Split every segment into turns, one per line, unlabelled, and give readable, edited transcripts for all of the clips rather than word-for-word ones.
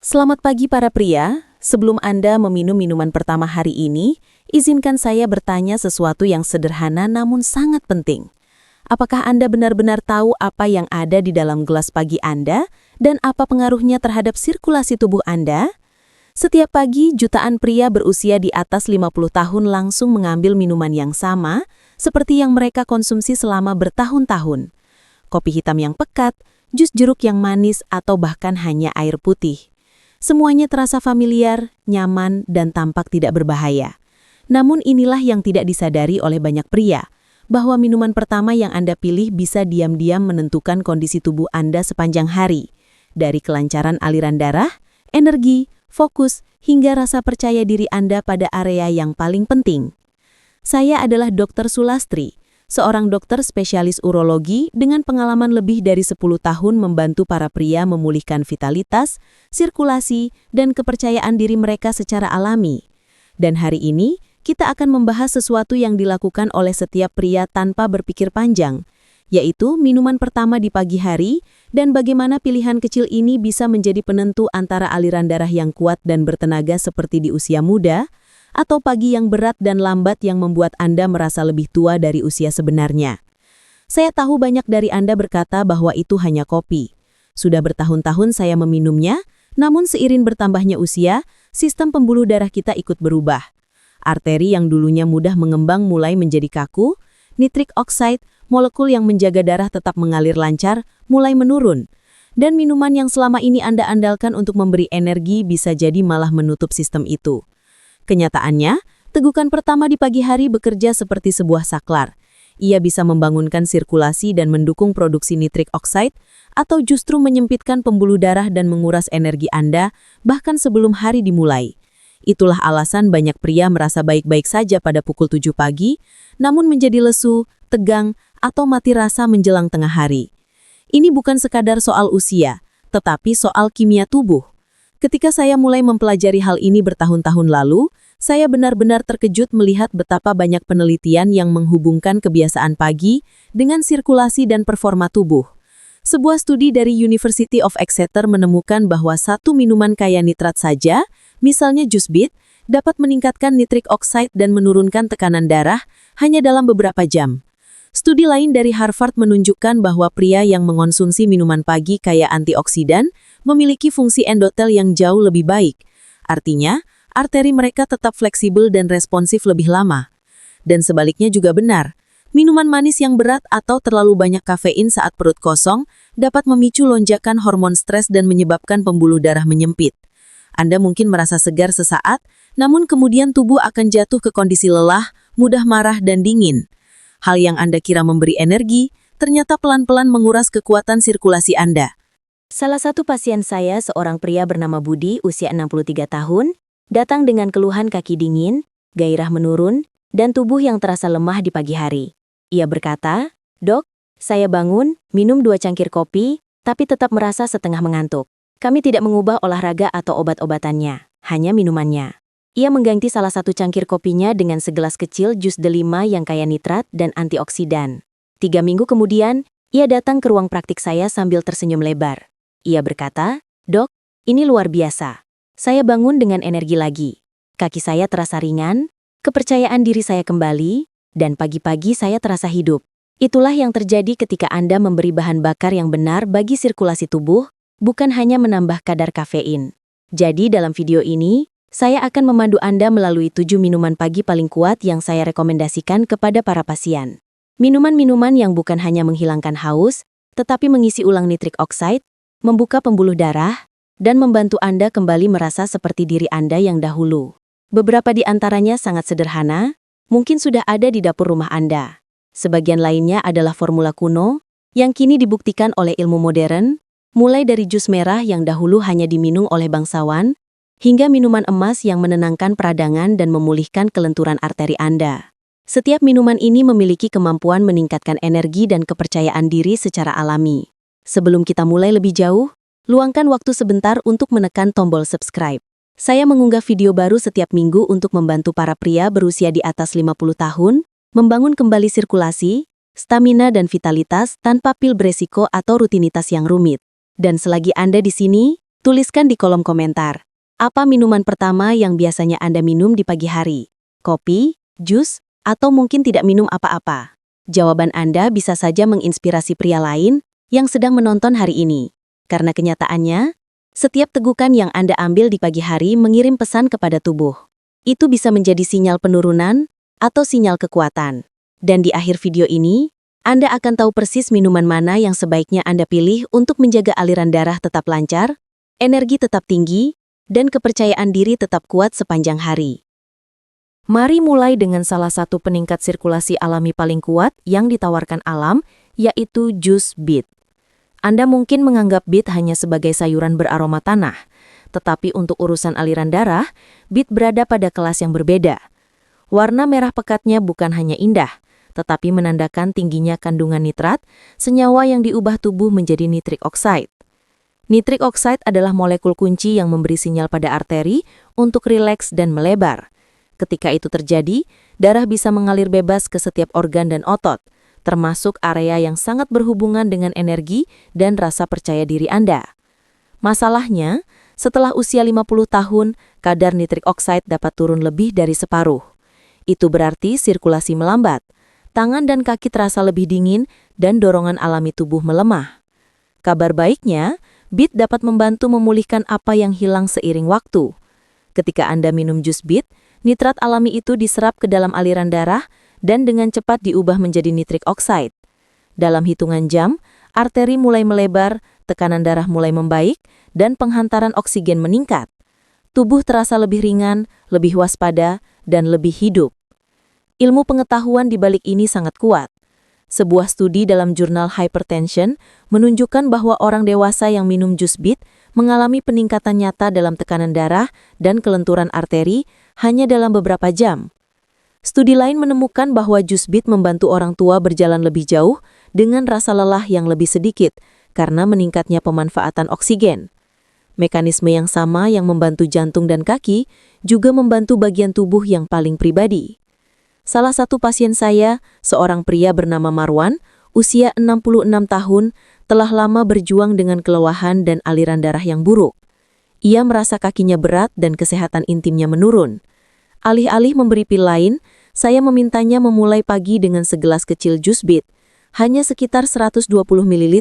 Selamat pagi para pria. Sebelum Anda meminum minuman pertama hari ini, izinkan saya bertanya sesuatu yang sederhana namun sangat penting. Apakah Anda benar-benar tahu apa yang ada di dalam gelas pagi Anda dan apa pengaruhnya terhadap sirkulasi tubuh Anda? Setiap pagi, jutaan pria berusia di atas 50 tahun langsung mengambil minuman yang sama, seperti yang mereka konsumsi selama bertahun-tahun. Kopi hitam yang pekat, jus jeruk yang manis, atau bahkan hanya air putih. Semuanya terasa familiar, nyaman, dan tampak tidak berbahaya. Namun inilah yang tidak disadari oleh banyak pria, bahwa minuman pertama yang Anda pilih bisa diam-diam menentukan kondisi tubuh Anda sepanjang hari. Dari kelancaran aliran darah, energi, fokus, hingga rasa percaya diri Anda pada area yang paling penting. Saya adalah Dr. Sulastri, seorang dokter spesialis urologi dengan pengalaman lebih dari 10 tahun membantu para pria memulihkan vitalitas, sirkulasi, dan kepercayaan diri mereka secara alami. Dan hari ini, kita akan membahas sesuatu yang dilakukan oleh setiap pria tanpa berpikir panjang, yaitu minuman pertama di pagi hari dan bagaimana pilihan kecil ini bisa menjadi penentu antara aliran darah yang kuat dan bertenaga seperti di usia muda, atau pagi yang berat dan lambat yang membuat Anda merasa lebih tua dari usia sebenarnya. Saya tahu banyak dari Anda berkata bahwa itu hanya kopi. Sudah bertahun-tahun saya meminumnya, namun seiring bertambahnya usia, sistem pembuluh darah kita ikut berubah. Arteri yang dulunya mudah mengembang mulai menjadi kaku, nitrik oxide, molekul yang menjaga darah tetap mengalir lancar, mulai menurun. Dan minuman yang selama ini Anda andalkan untuk memberi energi bisa jadi malah menutup sistem itu. Kenyataannya, tegukan pertama di pagi hari bekerja seperti sebuah saklar. Ia bisa membangunkan sirkulasi dan mendukung produksi nitrik oxide, atau justru menyempitkan pembuluh darah dan menguras energi Anda, bahkan sebelum hari dimulai. Itulah alasan banyak pria merasa baik-baik saja pada pukul 7 pagi, namun menjadi lesu, tegang, atau mati rasa menjelang tengah hari. Ini bukan sekadar soal usia, tetapi soal kimia tubuh. Ketika saya mulai mempelajari hal ini bertahun-tahun lalu, saya benar-benar terkejut melihat betapa banyak penelitian yang menghubungkan kebiasaan pagi dengan sirkulasi dan performa tubuh. Sebuah studi dari University of Exeter menemukan bahwa satu minuman kaya nitrat saja, misalnya jus bit, dapat meningkatkan nitrik oxide dan menurunkan tekanan darah hanya dalam beberapa jam. Studi lain dari Harvard menunjukkan bahwa pria yang mengonsumsi minuman pagi kaya antioksidan memiliki fungsi endotel yang jauh lebih baik. Artinya, arteri mereka tetap fleksibel dan responsif lebih lama. Dan sebaliknya juga benar, minuman manis yang berat atau terlalu banyak kafein saat perut kosong dapat memicu lonjakan hormon stres dan menyebabkan pembuluh darah menyempit. Anda mungkin merasa segar sesaat, namun kemudian tubuh akan jatuh ke kondisi lelah, mudah marah, dan dingin. Hal yang Anda kira memberi energi, ternyata pelan-pelan menguras kekuatan sirkulasi Anda.
Salah satu pasien saya, seorang pria bernama Budi, usia 63 tahun, datang dengan keluhan kaki dingin, gairah menurun, dan tubuh yang terasa lemah di pagi hari. Ia berkata, "Dok, saya bangun, minum 2 cangkir kopi, tapi tetap merasa setengah mengantuk. Kami tidak mengubah olahraga atau obat-obatannya, hanya minumannya." Ia mengganti salah satu cangkir kopinya dengan segelas kecil jus delima yang kaya nitrat dan antioksidan. 3 minggu kemudian, ia datang ke ruang praktik saya sambil tersenyum lebar. Ia berkata, "Dok, ini luar biasa. Saya bangun dengan energi lagi. Kaki saya terasa ringan, kepercayaan diri saya kembali, dan pagi-pagi saya terasa hidup." Itulah yang terjadi ketika Anda memberi bahan bakar yang benar bagi sirkulasi tubuh, bukan hanya menambah kadar kafein. Jadi dalam video ini, saya akan memandu Anda melalui 7 minuman pagi paling kuat yang saya rekomendasikan kepada para pasien. Minuman-minuman yang bukan hanya menghilangkan haus, tetapi mengisi ulang nitrik oxide, membuka pembuluh darah, dan membantu Anda kembali merasa seperti diri Anda yang dahulu. Beberapa di antaranya sangat sederhana, mungkin sudah ada di dapur rumah Anda. Sebagian lainnya adalah formula kuno, yang kini dibuktikan oleh ilmu modern, mulai dari jus merah yang dahulu hanya diminum oleh bangsawan, hingga minuman emas yang menenangkan peradangan dan memulihkan kelenturan arteri Anda. Setiap minuman ini memiliki kemampuan meningkatkan energi dan kepercayaan diri secara alami. Sebelum kita mulai lebih jauh, luangkan waktu sebentar untuk menekan tombol subscribe. Saya mengunggah video baru setiap minggu untuk membantu para pria berusia di atas 50 tahun, membangun kembali sirkulasi, stamina dan vitalitas tanpa pil beresiko atau rutinitas yang rumit. Dan selagi Anda di sini, Tuliskan di kolom komentar, apa minuman pertama yang biasanya Anda minum di pagi hari? Kopi, jus, atau mungkin tidak minum apa-apa? Jawaban Anda bisa saja menginspirasi pria lain yang sedang menonton hari ini. Karena kenyataannya, setiap tegukan yang Anda ambil di pagi hari mengirim pesan kepada tubuh. Itu bisa menjadi sinyal penurunan atau sinyal kekuatan. Dan di akhir video ini, Anda akan tahu persis minuman mana yang sebaiknya Anda pilih untuk menjaga aliran darah tetap lancar, energi tetap tinggi, dan kepercayaan diri tetap kuat sepanjang hari.
Mari mulai dengan salah satu peningkat sirkulasi alami paling kuat yang ditawarkan alam, yaitu jus bit. Anda mungkin menganggap bit hanya sebagai sayuran beraroma tanah, tetapi untuk urusan aliran darah, bit berada pada kelas yang berbeda. Warna merah pekatnya bukan hanya indah, tetapi menandakan tingginya kandungan nitrat, senyawa yang diubah tubuh menjadi nitric oxide. Nitric oxide adalah molekul kunci yang memberi sinyal pada arteri untuk rileks dan melebar. Ketika itu terjadi, darah bisa mengalir bebas ke setiap organ dan otot, termasuk area yang sangat berhubungan dengan energi dan rasa percaya diri Anda. Masalahnya, setelah usia 50 tahun, kadar nitric oxide dapat turun lebih dari separuh. Itu berarti sirkulasi melambat, tangan dan kaki terasa lebih dingin, dan dorongan alami tubuh melemah. Kabar baiknya, bit dapat membantu memulihkan apa yang hilang seiring waktu. Ketika Anda minum jus bit, nitrat alami itu diserap ke dalam aliran darah dan dengan cepat diubah menjadi nitric oxide. Dalam hitungan jam, arteri mulai melebar, tekanan darah mulai membaik, dan penghantaran oksigen meningkat. Tubuh terasa lebih ringan, lebih waspada, dan lebih hidup. Ilmu pengetahuan di balik ini sangat kuat. Sebuah studi dalam jurnal Hypertension menunjukkan bahwa orang dewasa yang minum jus bit mengalami peningkatan nyata dalam tekanan darah dan kelenturan arteri hanya dalam beberapa jam. Studi lain menemukan bahwa jus bit membantu orang tua berjalan lebih jauh dengan rasa lelah yang lebih sedikit karena meningkatnya pemanfaatan oksigen. Mekanisme yang sama yang membantu jantung dan kaki juga membantu bagian tubuh yang paling pribadi. Salah satu pasien saya, seorang pria bernama Marwan, usia 66 tahun, telah lama berjuang dengan kelelahan dan aliran darah yang buruk. Ia merasa kakinya berat dan kesehatan intimnya menurun. Alih-alih memberi pil lain, saya memintanya memulai pagi dengan segelas kecil jus bit, hanya sekitar 120 ml.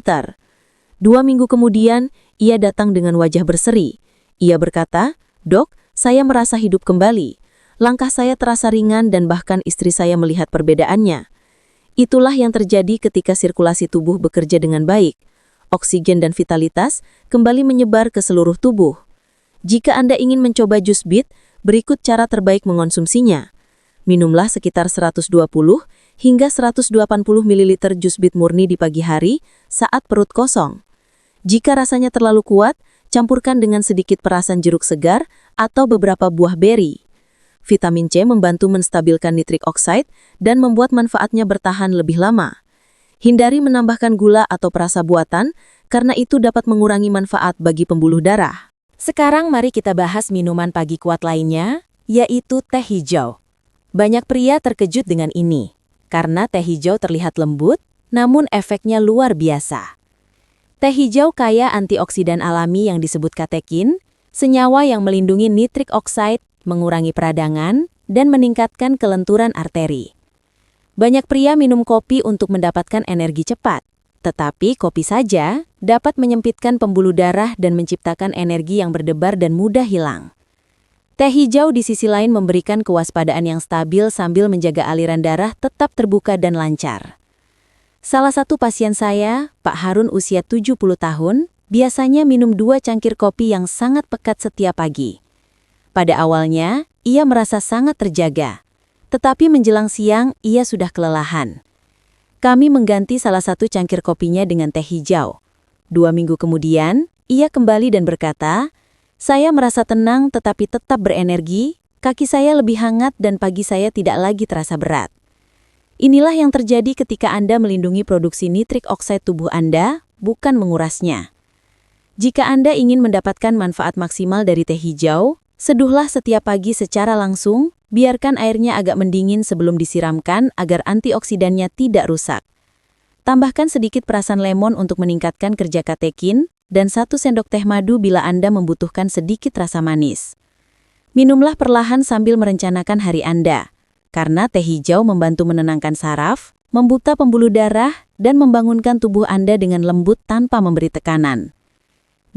2 minggu kemudian, ia datang dengan wajah berseri. Ia berkata, "Dok, saya merasa hidup kembali. Langkah saya terasa ringan dan bahkan istri saya melihat perbedaannya." Itulah yang terjadi ketika sirkulasi tubuh bekerja dengan baik. Oksigen dan vitalitas kembali menyebar ke seluruh tubuh. Jika Anda ingin mencoba jus bit, berikut cara terbaik mengonsumsinya. Minumlah sekitar 120 hingga 180 ml jus bit murni di pagi hari saat perut kosong. Jika rasanya terlalu kuat, campurkan dengan sedikit perasan jeruk segar atau beberapa buah beri. Vitamin C membantu menstabilkan nitric oxide dan membuat manfaatnya bertahan lebih lama. Hindari menambahkan gula atau perasa buatan, karena itu dapat mengurangi manfaat bagi pembuluh darah.
Sekarang mari kita bahas minuman pagi kuat lainnya, yaitu teh hijau. Banyak pria terkejut dengan ini, karena teh hijau terlihat lembut, namun efeknya luar biasa. Teh hijau kaya antioksidan alami yang disebut katekin, senyawa yang melindungi nitric oxide, mengurangi peradangan, dan meningkatkan kelenturan arteri. Banyak pria minum kopi untuk mendapatkan energi cepat, tetapi kopi saja dapat menyempitkan pembuluh darah dan menciptakan energi yang berdebar dan mudah hilang. Teh hijau di sisi lain memberikan kewaspadaan yang stabil sambil menjaga aliran darah tetap terbuka dan lancar. Salah satu pasien saya, Pak Harun usia 70 tahun, biasanya minum 2 cangkir kopi yang sangat pekat setiap pagi. Pada awalnya, ia merasa sangat terjaga, tetapi menjelang siang ia sudah kelelahan. Kami mengganti salah satu cangkir kopinya dengan teh hijau. 2 minggu kemudian, ia kembali dan berkata, "Saya merasa tenang tetapi tetap berenergi, kaki saya lebih hangat dan pagi saya tidak lagi terasa berat." Inilah yang terjadi ketika Anda melindungi produksi nitric oxide tubuh Anda, bukan mengurasnya. Jika Anda ingin mendapatkan manfaat maksimal dari teh hijau, seduhlah setiap pagi secara langsung, biarkan airnya agak mendingin sebelum disiramkan agar antioksidannya tidak rusak. Tambahkan sedikit perasan lemon untuk meningkatkan kerja katekin,
dan 1 sendok teh madu bila Anda membutuhkan sedikit rasa manis. Minumlah perlahan sambil merencanakan hari Anda, karena teh hijau membantu menenangkan saraf, membuka pembuluh darah, dan membangunkan tubuh Anda dengan lembut tanpa memberi tekanan.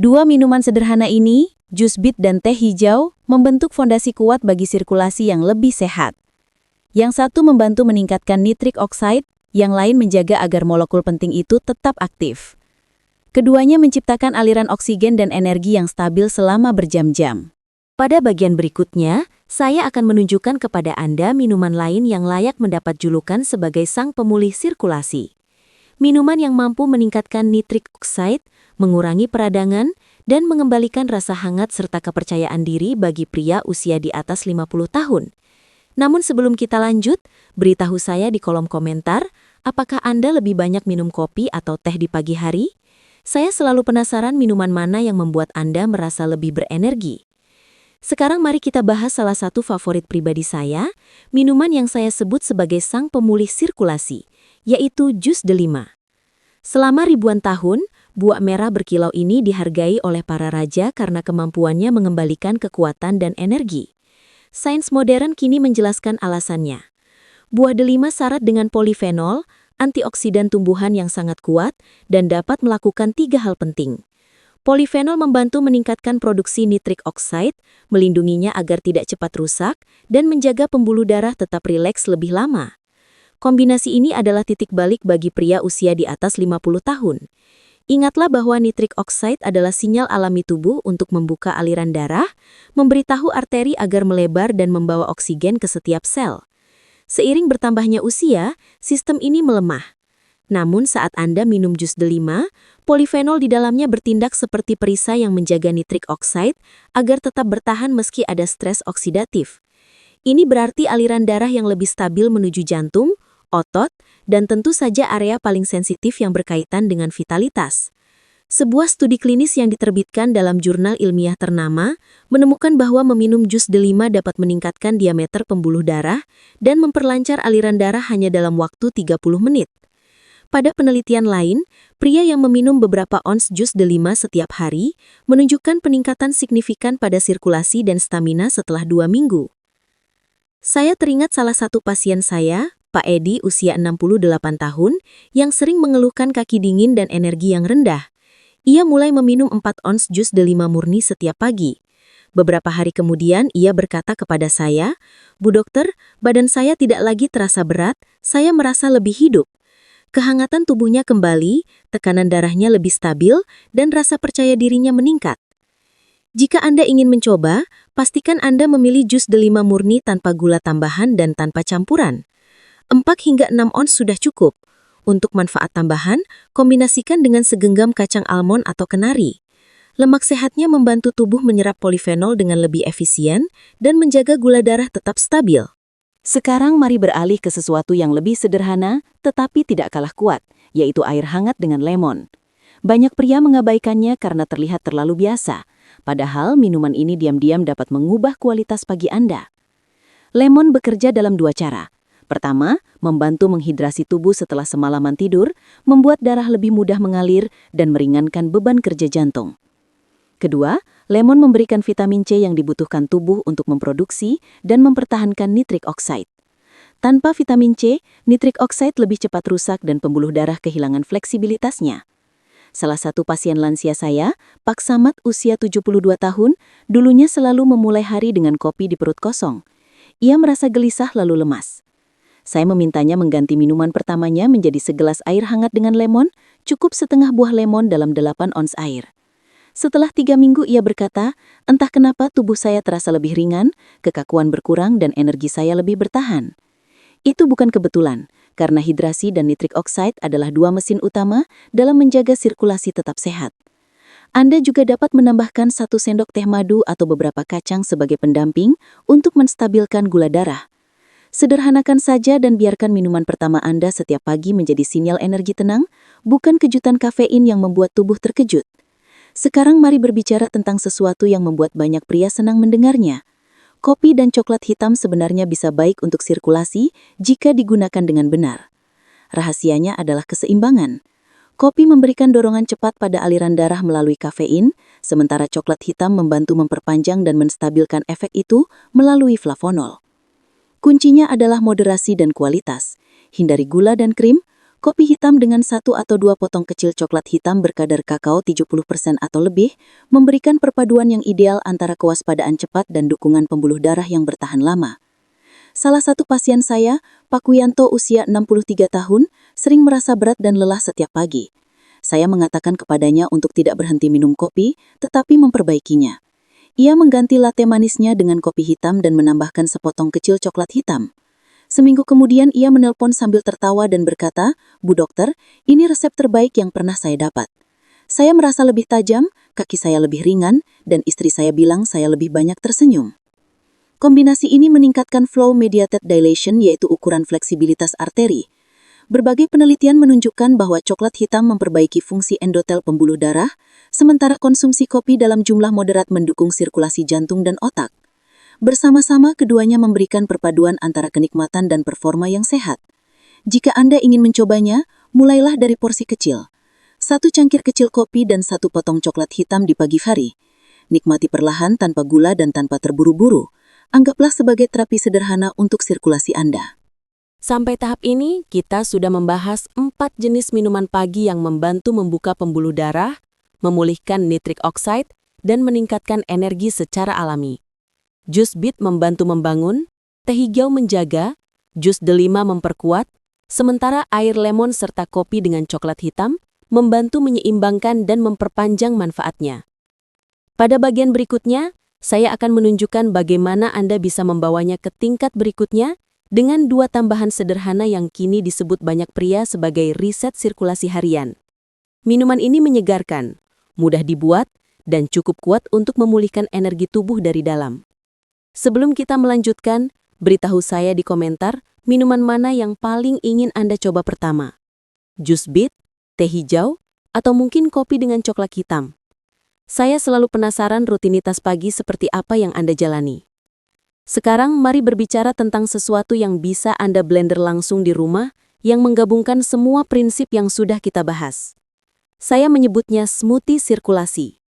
2 minuman sederhana ini, jus bit dan teh hijau, membentuk fondasi kuat bagi sirkulasi yang lebih sehat. Yang satu membantu meningkatkan nitric oxide, yang lain menjaga agar molekul penting itu tetap aktif. Keduanya menciptakan aliran oksigen dan energi yang stabil selama berjam-jam.
Pada bagian berikutnya, saya akan menunjukkan kepada Anda minuman lain yang layak mendapat julukan sebagai sang pemulih sirkulasi. Minuman yang mampu meningkatkan nitric oxide, mengurangi peradangan, dan mengembalikan rasa hangat serta kepercayaan diri bagi pria usia di atas 50 tahun. Namun sebelum kita lanjut, beritahu saya di kolom komentar, apakah Anda lebih banyak minum kopi atau teh di pagi hari? Saya selalu penasaran minuman mana yang membuat Anda merasa lebih berenergi. Sekarang mari kita bahas salah satu favorit pribadi saya, minuman yang saya sebut sebagai sang pemulih sirkulasi, yaitu jus delima. Selama ribuan tahun, buah merah berkilau ini dihargai oleh para raja karena kemampuannya mengembalikan kekuatan dan energi. Sains modern kini menjelaskan alasannya. Buah delima syarat dengan polifenol, antioksidan tumbuhan yang sangat kuat, dan dapat melakukan 3 hal penting. Polifenol membantu meningkatkan produksi nitric oxide, melindunginya agar tidak cepat rusak, dan menjaga pembuluh darah tetap rileks lebih lama. Kombinasi ini adalah titik balik bagi pria usia di atas 50 tahun. Ingatlah bahwa nitric oxide adalah sinyal alami tubuh untuk membuka aliran darah, memberitahu arteri agar melebar dan membawa oksigen ke setiap sel. Seiring bertambahnya usia, sistem ini melemah. Namun saat Anda minum jus delima, polifenol di dalamnya bertindak seperti perisai yang menjaga nitric oxide agar tetap bertahan meski ada stres oksidatif. Ini berarti aliran darah yang lebih stabil menuju jantung, otot, dan tentu saja area paling sensitif yang berkaitan dengan vitalitas. Sebuah studi klinis yang diterbitkan dalam jurnal ilmiah ternama menemukan bahwa meminum jus delima dapat meningkatkan diameter pembuluh darah dan memperlancar aliran darah hanya dalam waktu 30 menit. Pada penelitian lain, pria yang meminum beberapa ons jus delima setiap hari menunjukkan peningkatan signifikan pada sirkulasi dan stamina setelah 2 minggu. Saya teringat salah satu pasien saya, Pak Edi, usia 68 tahun, yang sering mengeluhkan kaki dingin dan energi yang rendah. Ia mulai meminum 4 ons jus delima murni setiap pagi. Beberapa hari kemudian, ia berkata kepada saya, "Bu dokter, badan saya tidak lagi terasa berat, saya merasa lebih hidup." Kehangatan tubuhnya kembali, tekanan darahnya lebih stabil, dan rasa percaya dirinya meningkat. Jika Anda ingin mencoba, pastikan Anda memilih jus delima murni tanpa gula tambahan dan tanpa campuran. 4 hingga 6 ons sudah cukup. Untuk manfaat tambahan, kombinasikan dengan segenggam kacang almond atau kenari. Lemak sehatnya membantu tubuh menyerap polifenol dengan lebih efisien dan menjaga gula darah tetap stabil.
Sekarang mari beralih ke sesuatu yang lebih sederhana, tetapi tidak kalah kuat, yaitu air hangat dengan lemon. Banyak pria mengabaikannya karena terlihat terlalu biasa, padahal minuman ini diam-diam dapat mengubah kualitas pagi Anda. Lemon bekerja dalam 2 cara. Pertama, membantu menghidrasi tubuh setelah semalaman tidur, membuat darah lebih mudah mengalir dan meringankan beban kerja jantung. Kedua, lemon memberikan vitamin C yang dibutuhkan tubuh untuk memproduksi dan mempertahankan nitric oxide. Tanpa vitamin C, nitric oxide lebih cepat rusak dan pembuluh darah kehilangan fleksibilitasnya. Salah satu pasien lansia saya, Pak Samad usia 72 tahun, dulunya selalu memulai hari dengan kopi di perut kosong. Ia merasa gelisah lalu lemas. Saya memintanya mengganti minuman pertamanya menjadi segelas air hangat dengan lemon, cukup setengah buah lemon dalam 8 ons air. Setelah 3 minggu ia berkata, entah kenapa tubuh saya terasa lebih ringan, kekakuan berkurang dan energi saya lebih bertahan. Itu bukan kebetulan, karena hidrasi dan nitric oxide adalah 2 mesin utama dalam menjaga sirkulasi tetap sehat. Anda juga dapat menambahkan 1 sendok teh madu atau beberapa kacang sebagai pendamping untuk menstabilkan gula darah. Sederhanakan saja dan biarkan minuman pertama Anda setiap pagi menjadi sinyal energi tenang, bukan kejutan kafein yang membuat tubuh terkejut. Sekarang mari berbicara tentang sesuatu yang membuat banyak pria senang mendengarnya. Kopi dan coklat hitam sebenarnya bisa baik untuk sirkulasi jika digunakan dengan benar. Rahasianya adalah keseimbangan. Kopi memberikan dorongan cepat pada aliran darah melalui kafein, sementara coklat hitam membantu memperpanjang dan menstabilkan efek itu melalui flavonol. Kuncinya adalah moderasi dan kualitas. Hindari gula dan krim. Kopi hitam dengan 1 atau 2 potong kecil coklat hitam berkadar kakao 70% atau lebih memberikan perpaduan yang ideal antara kewaspadaan cepat dan dukungan pembuluh darah yang bertahan lama. Salah satu pasien saya, Pak Wianto usia 63 tahun, sering merasa berat dan lelah setiap pagi. Saya mengatakan kepadanya untuk tidak berhenti minum kopi, tetapi memperbaikinya. Ia mengganti latte manisnya dengan kopi hitam dan menambahkan sepotong kecil coklat hitam. Seminggu kemudian ia menelpon sambil tertawa dan berkata, "Bu dokter, ini resep terbaik yang pernah saya dapat. Saya merasa lebih tajam, kaki saya lebih ringan, dan istri saya bilang saya lebih banyak tersenyum." Kombinasi ini meningkatkan flow mediated dilation, yaitu ukuran fleksibilitas arteri. Berbagai penelitian menunjukkan bahwa coklat hitam memperbaiki fungsi endotel pembuluh darah, sementara konsumsi kopi dalam jumlah moderat mendukung sirkulasi jantung dan otak. Bersama-sama keduanya memberikan perpaduan antara kenikmatan dan performa yang sehat. Jika Anda ingin mencobanya, mulailah dari porsi kecil. 1 cangkir kecil kopi dan 1 potong coklat hitam di pagi hari. Nikmati perlahan tanpa gula dan tanpa terburu-buru. Anggaplah sebagai terapi sederhana untuk sirkulasi Anda.
Sampai tahap ini, kita sudah membahas 4 jenis minuman pagi yang membantu membuka pembuluh darah, memulihkan nitric oxide, dan meningkatkan energi secara alami. Jus bit membantu membangun, teh hijau menjaga, jus delima memperkuat, sementara air lemon serta kopi dengan coklat hitam membantu menyeimbangkan dan memperpanjang manfaatnya. Pada bagian berikutnya, saya akan menunjukkan bagaimana Anda bisa membawanya ke tingkat berikutnya dengan 2 tambahan sederhana yang kini disebut banyak pria sebagai riset sirkulasi harian. Minuman ini menyegarkan, mudah dibuat, dan cukup kuat untuk memulihkan energi tubuh dari dalam. Sebelum kita melanjutkan, beritahu saya di komentar minuman mana yang paling ingin Anda coba pertama. Jus bit, teh hijau, atau mungkin kopi dengan coklat hitam. Saya selalu penasaran rutinitas pagi seperti apa yang Anda jalani. Sekarang mari berbicara tentang sesuatu yang bisa Anda blender langsung di rumah yang menggabungkan semua prinsip yang sudah kita bahas. Saya menyebutnya smoothie sirkulasi.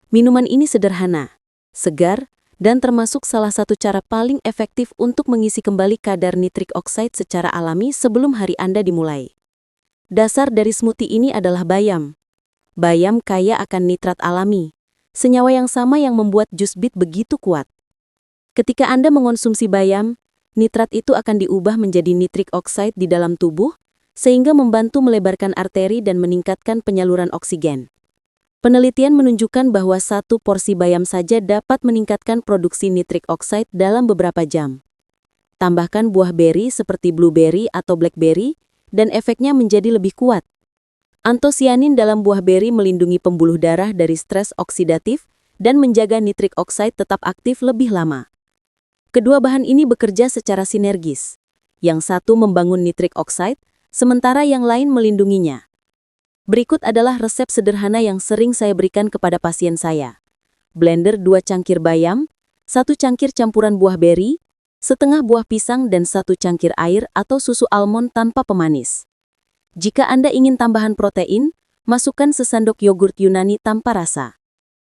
Minuman ini sederhana, segar, dan termasuk salah satu cara paling efektif untuk mengisi kembali kadar nitric oxide secara alami sebelum hari Anda dimulai. Dasar dari smoothie ini adalah bayam. Bayam kaya akan nitrat alami, senyawa yang sama yang membuat jus bit begitu kuat. Ketika Anda mengonsumsi bayam, nitrat itu akan diubah menjadi nitric oxide di dalam tubuh, sehingga membantu melebarkan arteri dan meningkatkan penyaluran oksigen. Penelitian menunjukkan bahwa 1 porsi bayam saja dapat meningkatkan produksi nitric oxide dalam beberapa jam. Tambahkan buah beri seperti blueberry atau blackberry, dan efeknya menjadi lebih kuat. Antosianin dalam buah beri melindungi pembuluh darah dari stres oksidatif dan menjaga nitric oxide tetap aktif lebih lama. Kedua bahan ini bekerja secara sinergis. Yang satu membangun nitric oxide, sementara yang lain melindunginya. Berikut adalah resep sederhana yang sering saya berikan kepada pasien saya. Blender 2 cangkir bayam, 1 cangkir campuran buah beri, setengah buah pisang dan 1 cangkir air atau susu almond tanpa pemanis. Jika Anda ingin tambahan protein, masukkan sesendok yogurt Yunani tanpa rasa.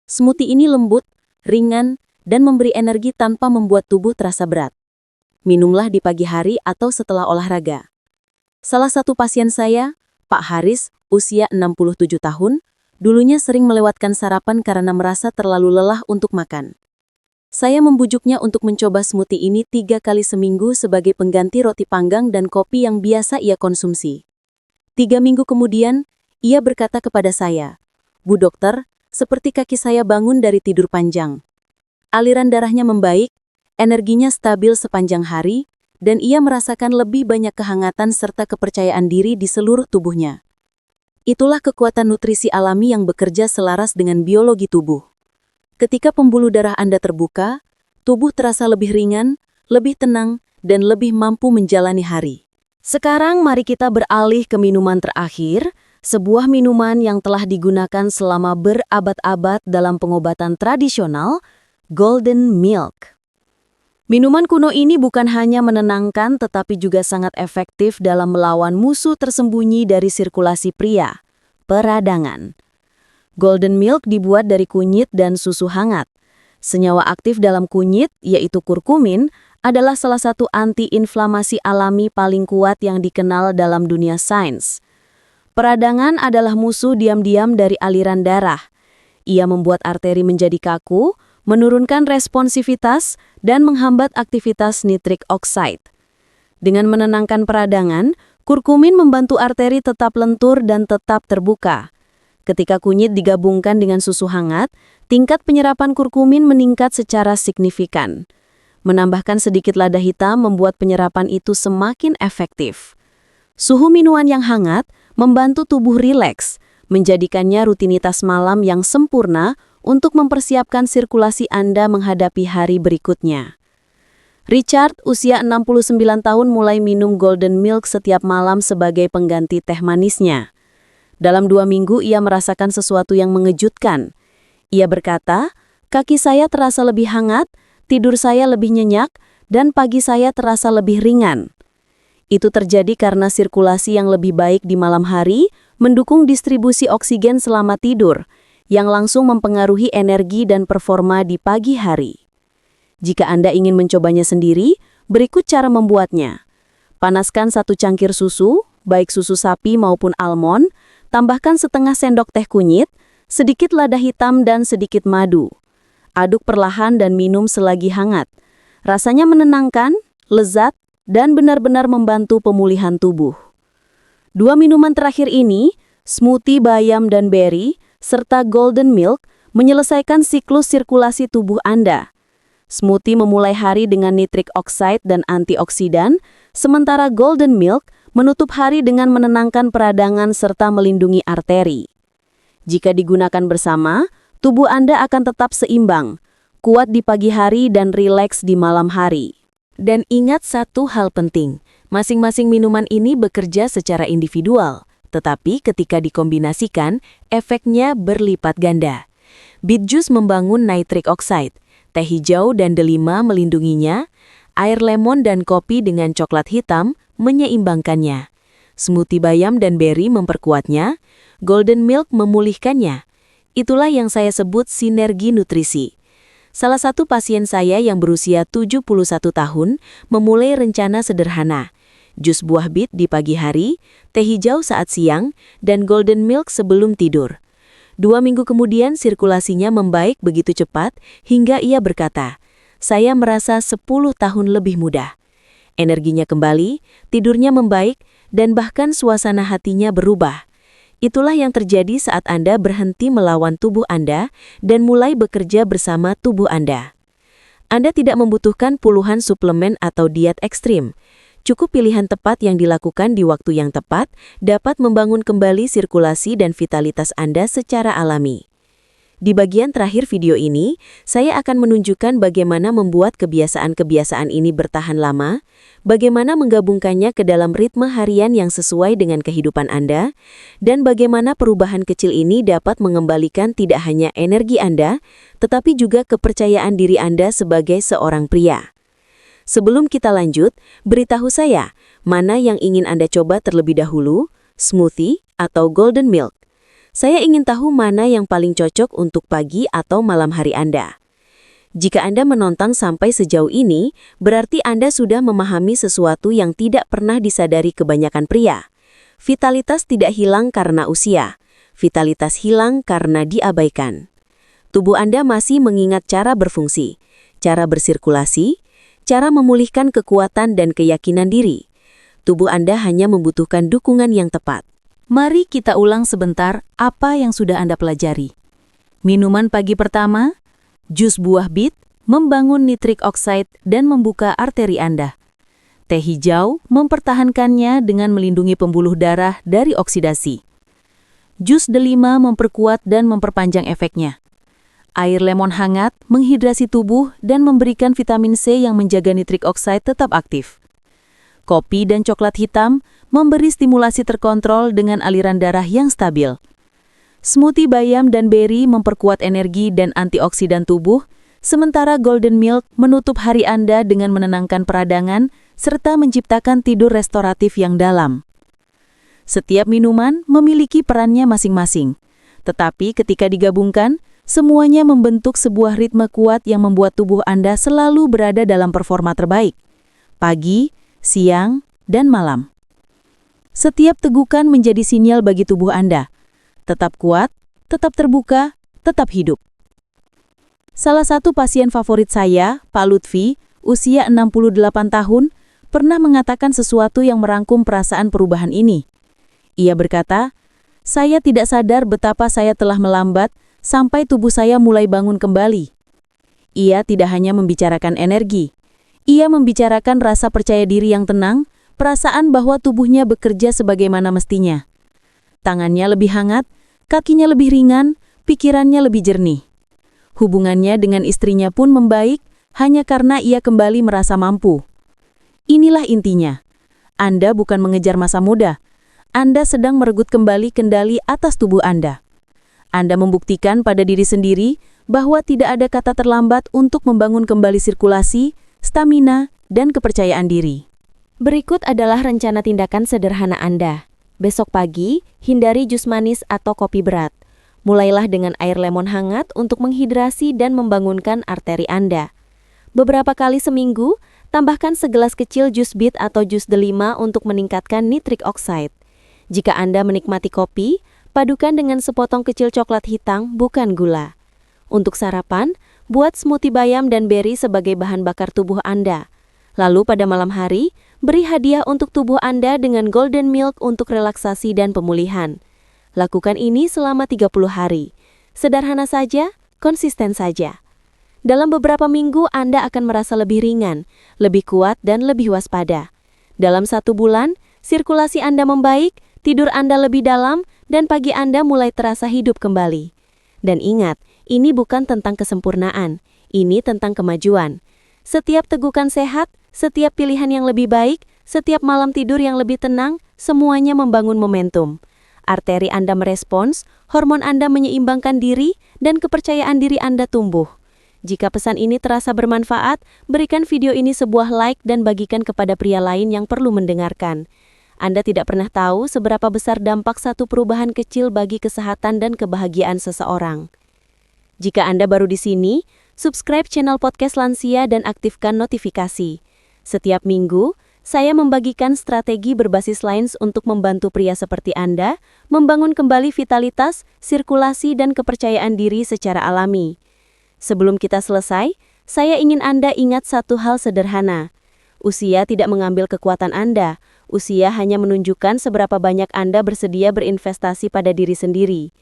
Smoothie ini lembut, ringan, dan memberi energi tanpa membuat tubuh terasa berat. Minumlah di pagi hari atau setelah olahraga. Salah satu pasien saya, Pak Haris, usia 67 tahun, dulunya sering melewatkan sarapan karena merasa terlalu lelah untuk makan. Saya membujuknya untuk mencoba smoothie ini 3 kali seminggu sebagai pengganti roti panggang dan kopi yang biasa ia konsumsi. 3 minggu kemudian, ia berkata kepada saya, "Bu dokter, seperti kaki saya bangun dari tidur panjang. Aliran darahnya membaik, energinya stabil sepanjang hari, dan ia merasakan lebih banyak kehangatan serta kepercayaan diri di seluruh tubuhnya." Itulah kekuatan nutrisi alami yang bekerja selaras dengan biologi tubuh. Ketika pembuluh darah Anda terbuka, tubuh terasa lebih ringan, lebih tenang, dan lebih mampu menjalani hari. Sekarang mari kita beralih ke minuman terakhir, sebuah minuman yang telah digunakan selama berabad-abad dalam pengobatan tradisional, Golden Milk. Minuman kuno ini bukan hanya menenangkan tetapi juga sangat efektif dalam melawan musuh tersembunyi dari sirkulasi pria, peradangan. Golden milk dibuat dari kunyit dan susu hangat. Senyawa aktif dalam kunyit, yaitu kurkumin, adalah salah satu anti-inflamasi alami paling kuat yang dikenal dalam dunia sains. Peradangan adalah musuh diam-diam dari aliran darah. Ia membuat arteri menjadi kaku, menurunkan responsivitas, dan menghambat aktivitas nitrik oxide. Dengan menenangkan peradangan, kurkumin membantu arteri tetap lentur dan tetap terbuka. Ketika kunyit digabungkan dengan susu hangat, tingkat penyerapan kurkumin meningkat secara signifikan. Menambahkan sedikit lada hitam membuat penyerapan itu semakin efektif. Suhu minuman yang hangat membantu tubuh rileks, menjadikannya rutinitas malam yang sempurna untuk mempersiapkan sirkulasi Anda menghadapi hari berikutnya. Richard, usia 69 tahun, mulai minum golden milk setiap malam sebagai pengganti teh manisnya. Dalam 2 minggu ia merasakan sesuatu yang mengejutkan. Ia berkata, "Kaki saya terasa lebih hangat, tidur saya lebih nyenyak, dan pagi saya terasa lebih ringan." Itu terjadi karena sirkulasi yang lebih baik di malam hari mendukung distribusi oksigen selama tidur, yang langsung mempengaruhi energi dan performa di pagi hari. Jika Anda ingin mencobanya sendiri, berikut cara membuatnya. Panaskan 1 cangkir susu, baik susu sapi maupun almond, tambahkan setengah sendok teh kunyit, sedikit lada hitam dan sedikit madu. Aduk perlahan dan minum selagi hangat. Rasanya menenangkan, lezat, dan benar-benar membantu pemulihan tubuh. 2 minuman terakhir ini, smoothie bayam dan berry, serta golden milk, menyelesaikan siklus sirkulasi tubuh Anda. Smoothie memulai hari dengan nitrik oxide dan antioksidan, sementara golden milk menutup hari dengan menenangkan peradangan serta melindungi arteri. Jika digunakan bersama, tubuh Anda akan tetap seimbang, kuat di pagi hari dan rileks di malam hari. Dan ingat satu hal penting, masing-masing minuman ini bekerja secara individual, tetapi ketika dikombinasikan, efeknya berlipat ganda. Beet juice membangun nitric oxide, teh hijau dan delima melindunginya, air lemon dan kopi dengan coklat hitam menyeimbangkannya. Smoothie bayam dan berry memperkuatnya, golden milk memulihkannya. Itulah yang saya sebut sinergi nutrisi. Salah satu pasien saya yang berusia 71 tahun memulai rencana sederhana. Jus buah bit di pagi hari, teh hijau saat siang, dan golden milk sebelum tidur. 2 minggu kemudian sirkulasinya membaik begitu cepat hingga ia berkata, "Saya merasa 10 tahun lebih muda." Energinya kembali, tidurnya membaik, dan bahkan suasana hatinya berubah. Itulah yang terjadi saat Anda berhenti melawan tubuh Anda dan mulai bekerja bersama tubuh Anda. Anda tidak membutuhkan puluhan suplemen atau diet ekstrim. Cukup pilihan tepat yang dilakukan di waktu yang tepat dapat membangun kembali sirkulasi dan vitalitas Anda secara alami. Di bagian terakhir video ini, saya akan menunjukkan bagaimana membuat kebiasaan-kebiasaan ini bertahan lama, bagaimana menggabungkannya ke dalam ritme harian yang sesuai dengan kehidupan Anda, dan bagaimana perubahan kecil ini dapat mengembalikan tidak hanya energi Anda, tetapi juga kepercayaan diri Anda sebagai seorang pria. Sebelum kita lanjut, beritahu saya, mana yang ingin Anda coba terlebih dahulu, smoothie atau golden milk? Saya ingin tahu mana yang paling cocok untuk pagi atau malam hari Anda. Jika Anda menonton sampai sejauh ini, berarti Anda sudah memahami sesuatu yang tidak pernah disadari kebanyakan pria. Vitalitas tidak hilang karena usia. Vitalitas hilang karena diabaikan. Tubuh Anda masih mengingat cara berfungsi, cara bersirkulasi, cara memulihkan kekuatan dan keyakinan diri. Tubuh Anda hanya membutuhkan dukungan yang tepat.
Mari kita ulang sebentar apa yang sudah Anda pelajari. Minuman pagi pertama, jus buah bit, membangun nitrik oxide dan membuka arteri Anda. Teh hijau mempertahankannya dengan melindungi pembuluh darah dari oksidasi. Jus delima memperkuat dan memperpanjang efeknya. Air lemon hangat menghidrasi tubuh dan memberikan vitamin C yang menjaga nitrik oxide tetap aktif. Kopi dan coklat hitam memberi stimulasi terkontrol dengan aliran darah yang stabil. Smoothie bayam dan berry memperkuat energi dan antioksidan tubuh, sementara golden milk menutup hari Anda dengan menenangkan peradangan serta menciptakan tidur restoratif yang dalam. Setiap minuman memiliki perannya masing-masing. Tetapi ketika digabungkan, semuanya membentuk sebuah ritme kuat yang membuat tubuh Anda selalu berada dalam performa terbaik. Pagi, siang, dan malam. Setiap tegukan menjadi sinyal bagi tubuh Anda. Tetap kuat, tetap terbuka, tetap hidup. Salah satu pasien favorit saya, Pak Lutfi, usia 68 tahun, pernah mengatakan sesuatu yang merangkum perasaan perubahan ini. Ia berkata, "Saya tidak sadar betapa saya telah melambat sampai tubuh saya mulai bangun kembali." Ia tidak hanya membicarakan energi. Ia membicarakan rasa percaya diri yang tenang, perasaan bahwa tubuhnya bekerja sebagaimana mestinya. Tangannya lebih hangat, kakinya lebih ringan, pikirannya lebih jernih. Hubungannya dengan istrinya pun membaik hanya karena ia kembali merasa mampu. Inilah intinya. Anda bukan mengejar masa muda. Anda sedang meregut kembali kendali atas tubuh Anda. Anda membuktikan pada diri sendiri bahwa tidak ada kata terlambat untuk membangun kembali sirkulasi, stamina, dan kepercayaan diri.
Berikut adalah rencana tindakan sederhana Anda. Besok pagi, hindari jus manis atau kopi berat. Mulailah dengan air lemon hangat untuk menghidrasi dan membangunkan arteri Anda. Beberapa kali seminggu, tambahkan segelas kecil jus bit atau jus delima untuk meningkatkan nitric oxide. Jika Anda menikmati kopi, padukan dengan sepotong kecil coklat hitam, bukan gula. Untuk sarapan, buat smoothie bayam dan beri sebagai bahan bakar tubuh Anda. Lalu pada malam hari, beri hadiah untuk tubuh Anda dengan golden milk untuk relaksasi dan pemulihan. Lakukan ini selama 30 hari. Sederhana saja, konsisten saja. Dalam beberapa minggu Anda akan merasa lebih ringan, lebih kuat, dan lebih waspada. Dalam 1 bulan, sirkulasi Anda membaik, tidur Anda lebih dalam, dan pagi Anda mulai terasa hidup kembali. Dan ingat, ini bukan tentang kesempurnaan, ini tentang kemajuan. Setiap tegukan sehat, setiap pilihan yang lebih baik, setiap malam tidur yang lebih tenang, semuanya membangun momentum. Arteri Anda merespons, hormon Anda menyeimbangkan diri, dan kepercayaan diri Anda tumbuh. Jika pesan ini terasa bermanfaat, berikan video ini sebuah like dan bagikan kepada pria lain yang perlu mendengarkan. Anda tidak pernah tahu seberapa besar dampak satu perubahan kecil bagi kesehatan dan kebahagiaan seseorang. Jika Anda baru di sini, subscribe channel Podcast Lansia dan aktifkan notifikasi. Setiap minggu, saya membagikan strategi berbasis Lines untuk membantu pria seperti Anda membangun kembali vitalitas, sirkulasi, dan kepercayaan diri secara alami. Sebelum kita selesai, saya ingin Anda ingat satu hal sederhana. Usia tidak mengambil kekuatan Anda. Usia hanya menunjukkan seberapa banyak Anda bersedia berinvestasi pada diri sendiri.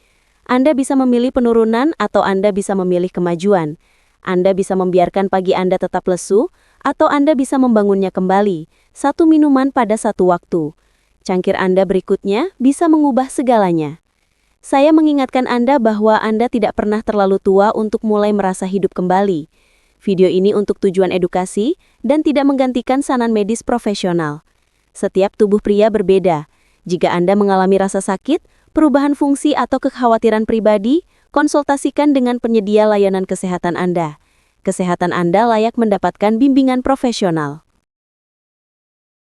Anda bisa memilih penurunan atau Anda bisa memilih kemajuan. Anda bisa membiarkan pagi Anda tetap lesu, atau Anda bisa membangunnya kembali, 1 minuman pada 1 waktu. Cangkir Anda berikutnya bisa mengubah segalanya. Saya mengingatkan Anda bahwa Anda tidak pernah terlalu tua untuk mulai merasa hidup kembali. Video ini untuk tujuan edukasi dan tidak menggantikan saran medis profesional. Setiap tubuh pria berbeda. Jika Anda mengalami rasa sakit, perubahan fungsi atau kekhawatiran pribadi, konsultasikan dengan penyedia layanan kesehatan Anda. Kesehatan Anda layak mendapatkan bimbingan profesional.